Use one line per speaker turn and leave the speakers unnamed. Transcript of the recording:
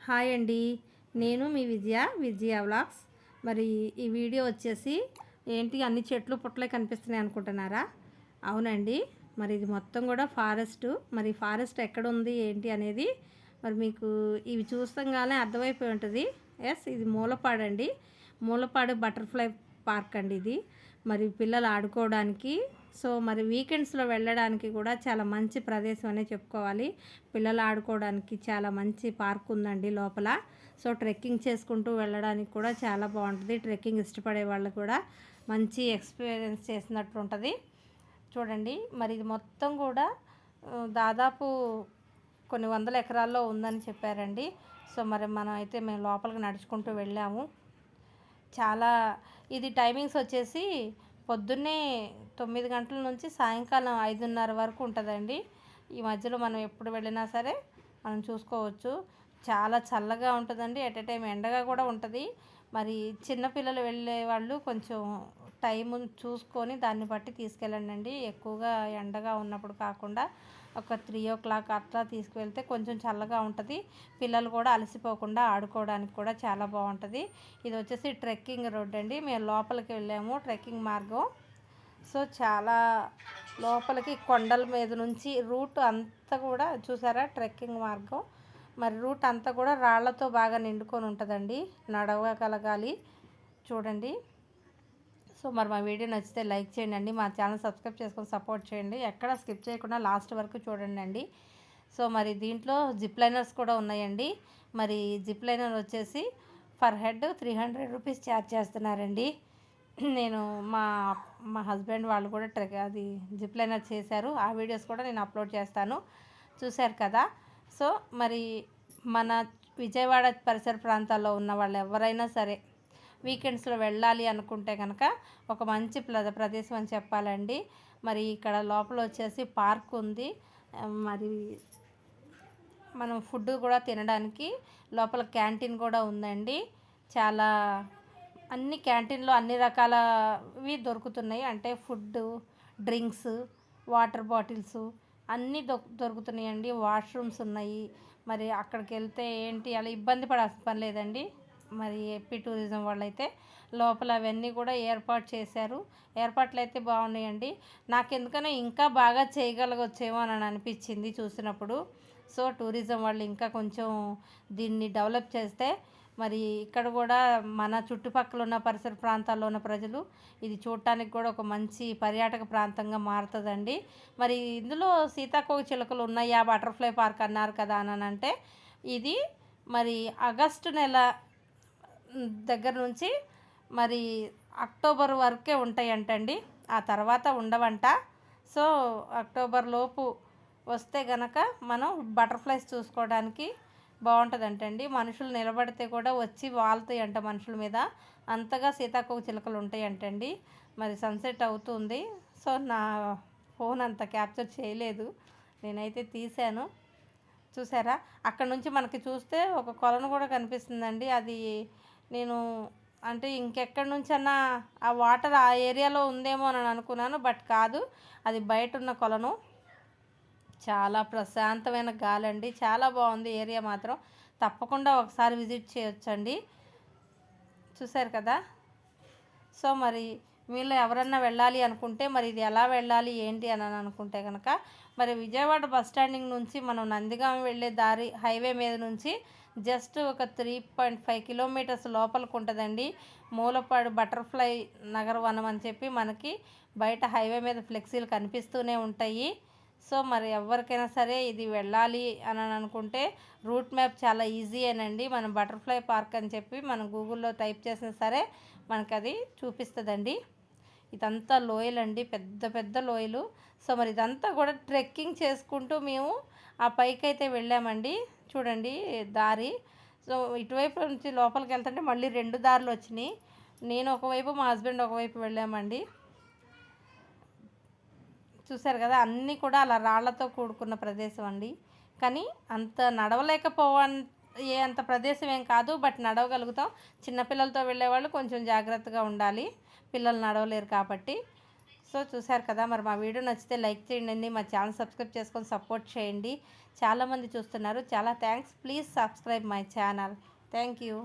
Hi అండి. నేను మీ విజయ vlogs. మరి ఈ వీడియో వచ్చేసి ఏంటి అన్ని చెట్లు పుట్టలే కనిపిస్తున్నాయి అనుకుంటున్నారా? అవునండి. మరి ఇది మొత్తం కూడా ఫారెస్టు. మరి ఫారెస్ట్ ఎక్కడుంది ఏంటి అనేది మరి మీకు ఇవి చూస్తంగానే అర్థమైపోయి ఉంటుంది. ఇది మూలపాడండి. మూలపాడు బటర్ఫ్లై పార్క్ అండి ఇది. మరి పిల్లలు ఆడుకోవడానికి మరి వీకెండ్స్లో వెళ్ళడానికి కూడా చాలా మంచి ప్రదేశం అనే చెప్పుకోవాలి. పిల్లలు ఆడుకోవడానికి చాలా మంచి పార్క్ ఉందండి లోపల. ట్రెక్కింగ్ చేసుకుంటూ వెళ్ళడానికి కూడా చాలా బాగుంటుంది. ట్రెక్కింగ్ ఇష్టపడే వాళ్ళు కూడా మంచి ఎక్స్పీరియన్స్ చేసినట్టు ఉంటుంది. చూడండి, మరి ఇది మొత్తం కూడా దాదాపు కొన్ని వందల ఎకరాల్లో ఉందని చెప్పారండి. మరి మనం అయితే మేము లోపలికి నడుచుకుంటూ వెళ్ళాము. చాలా ఇది టైమింగ్స్ వచ్చేసి పొద్దున్నే 9 గంటల నుంచి సాయంకాలం 5:30 వరకు ఉంటుందండి. ఈ మధ్యలో మనం ఎప్పుడు వెళ్ళినా సరే మనం చూసుకోవచ్చు. చాలా చల్లగా ఉంటుందండి. ఎట్ ఎ టైం ఎండగా కూడా ఉంటుంది. మరి చిన్నపిల్లలు వెళ్ళే వాళ్ళు కొంచెం టైము చూసుకొని దాన్ని బట్టి తీసుకెళ్ళండి. ఎక్కువగా ఎండగా ఉన్నప్పుడు కాకుండా ఒక 3 o'clock అట్లా తీసుకువెళ్తే కొంచెం చల్లగా ఉంటుంది. పిల్లలు కూడా అలసిపోకుండా ఆడుకోవడానికి కూడా చాలా బాగుంటుంది. ఇది వచ్చేసి ట్రెక్కింగ్ రోడ్ అండి. మేము లోపలికి వెళ్ళాము, ట్రెక్కింగ్ మార్గం. చాలా లోపలికి కొండల మీద నుంచి రూట్ అంతా కూడా చూసారా, ట్రెక్కింగ్ మార్గం. మరి రూట్ అంతా కూడా రాళ్లతో బాగా నిండుకొని ఉంటుందండి. నడవగలగాలి. చూడండి. మరి మా వీడియో నచ్చితే లైక్ చేయండి. మా ఛానల్ సబ్స్క్రైబ్ చేసుకొని సపోర్ట్ చేయండి. ఎక్కడ స్కిప్ చేయకుండా లాస్ట్ వరకు చూడండి అండి. మరి దీంట్లో జిప్ లైనర్స్ కూడా ఉన్నాయండి. మరి జిప్ లైనర్ వచ్చేసి పర్ హెడ్ 300 రూపీస్ ఛార్జ్ చేస్తున్నారండి. నేను మా హస్బెండ్ వాళ్ళు కూడా అది జిప్ లైనర్ చేశారు. ఆ వీడియోస్ కూడా నేను అప్లోడ్ చేస్తాను. చూశారు కదా. మరి మన విజయవాడ పరిసర ప్రాంతాల్లో ఉన్న వాళ్ళు ఎవరైనా సరే వీకెండ్స్లో వెళ్ళాలి అనుకుంటే కనుక ఒక మంచి ప్రదేశం అని చెప్పాలండి. మరి ఇక్కడ లోపల వచ్చేసి పార్క్ ఉంది. మరి మనం ఫుడ్ కూడా తినడానికి లోపల క్యాంటీన్ కూడా ఉందండి. చాలా అన్ని క్యాంటీన్లో అన్ని రకాలవి దొరుకుతున్నాయి. అంటే ఫుడ్డు, డ్రింక్స్, వాటర్ బాటిల్స్ అన్నీ దొరుకుతున్నాయండి. వాష్రూమ్స్ ఉన్నాయి. మరి అక్కడికి వెళ్తే ఏంటి అలా ఇబ్బంది పడాల్సిన పని లేదండి. మరి ఏపీ టూరిజం వాళ్ళైతే లోపల అవన్నీ కూడా ఏర్పాటు చేశారు. ఏర్పాట్లు అయితే బాగున్నాయండి. నాకు ఎందుకనో ఇంకా బాగా చేయగలగొచ్చేమో అని అనిపించింది చూసినప్పుడు. టూరిజం వాళ్ళు ఇంకా కొంచెం దీన్ని డెవలప్ చేస్తే మరి ఇక్కడ కూడా మన చుట్టుపక్కల ఉన్న పరిసర ప్రాంతాల్లో ఉన్న ప్రజలు ఇది చూడటానికి కూడా ఒక మంచి పర్యాటక ప్రాంతంగా మారుతుందండి. మరి ఇందులో సీతాకోక చిలుకలు ఉన్నాయా, బటర్ఫ్లై పార్క్ అన్నారు కదా అని అంటే ఇది మరి ఆగస్టు నెల దగ్గర నుంచి మరి అక్టోబర్ వరకే ఉంటాయంటండి. ఆ తర్వాత ఉండవంట. అక్టోబర్ లోపు వస్తే గనక మనం బటర్ఫ్లైస్ చూసుకోవడానికి బాగుంటుందంటండి. మనుషులు నిలబడితే కూడా వచ్చి వాళ్తాయి అంట మనుషుల మీద. అంతగా సీతాకోక చిలుకలు ఉంటాయంటండి. మరి సన్సెట్ అవుతుంది. నా ఫోన్ అంత క్యాప్చర్ చేయలేదు. నేనైతే తీశాను. చూసారా, అక్కడ నుంచి మనకి చూస్తే ఒక కొలను కూడా కనిపిస్తుందండి. అది నేను అంటే ఇంకెక్కడి నుంచన్నా ఆ వాటర్ ఆ ఏరియాలో ఉందేమో అని అనుకున్నాను. బట్ కాదు, అది బయట ఉన్న కొలను. చాలా ప్రశాంతమైన గాలండి. చాలా బాగుంది ఏరియా మాత్రం. తప్పకుండా ఒకసారి విజిట్ చేయొచ్చండి. చూశారు కదా. మరి వీళ్ళు ఎవరన్నా వెళ్ళాలి అనుకుంటే మరి ఇది ఎలా వెళ్ళాలి ఏంటి అని అనుకుంటే కనుక మరి విజయవాడ బస్ స్టాండింగ్ నుంచి మనం నందిగామ వెళ్ళే దారి హైవే మీద నుంచి జస్ట్ ఒక 3.5 కిలోమీటర్స్ లోపలికి ఉంటుందండి. మూలపాడు బటర్ఫ్లై నగరవనం అని చెప్పి మనకి బయట హైవే మీద ఫ్లెక్సీలు కనిపిస్తూనే ఉంటాయి. మరి ఎవరికైనా సరే ఇది వెళ్ళాలి అని అనుకుంటే రూట్ మ్యాప్ చాలా ఈజీయేనండి. మనం బటర్ఫ్లై పార్క్ అని చెప్పి మనం గూగుల్లో టైప్ చేసినా సరే మనకు అది చూపిస్తుందండి. ఇదంతా లోయలండి, పెద్ద పెద్ద లోయలు. మరి ఇదంతా కూడా ట్రెక్కింగ్ చేసుకుంటూ మేము ఆ పైకి అయితే వెళ్ళామండి. చూడండి దారి. ఇటువైపు నుంచి లోపలికి వెళ్తుంటే మళ్ళీ 2 దారులు వచ్చినాయి. నేను ఒకవైపు, మా హస్బెండ్ ఒకవైపు వెళ్ళామండి. చూశారు కదా, అన్నీ కూడా అలా రాళ్లతో కూడుకున్న ప్రదేశం అండి. కానీ అంత అంత ప్రదేశం ఏం కాదు. బట్ నడవగలుగుతాం. చిన్నపిల్లలతో వెళ్ళేవాళ్ళు కొంచెం జాగ్రత్తగా ఉండాలి. పిల్లలు నడవలేరు కాబట్టి. సో చూసారు కదా, మరి మా వీడియో నచ్చితే లైక్ చేయండి, మా ఛానల్ సబ్స్క్రైబ్ చేసుకొని సపోర్ట్ చేయండి. చాలామంది చూస్తున్నారు, చాలా thanks. Please subscribe my channel. Thank you.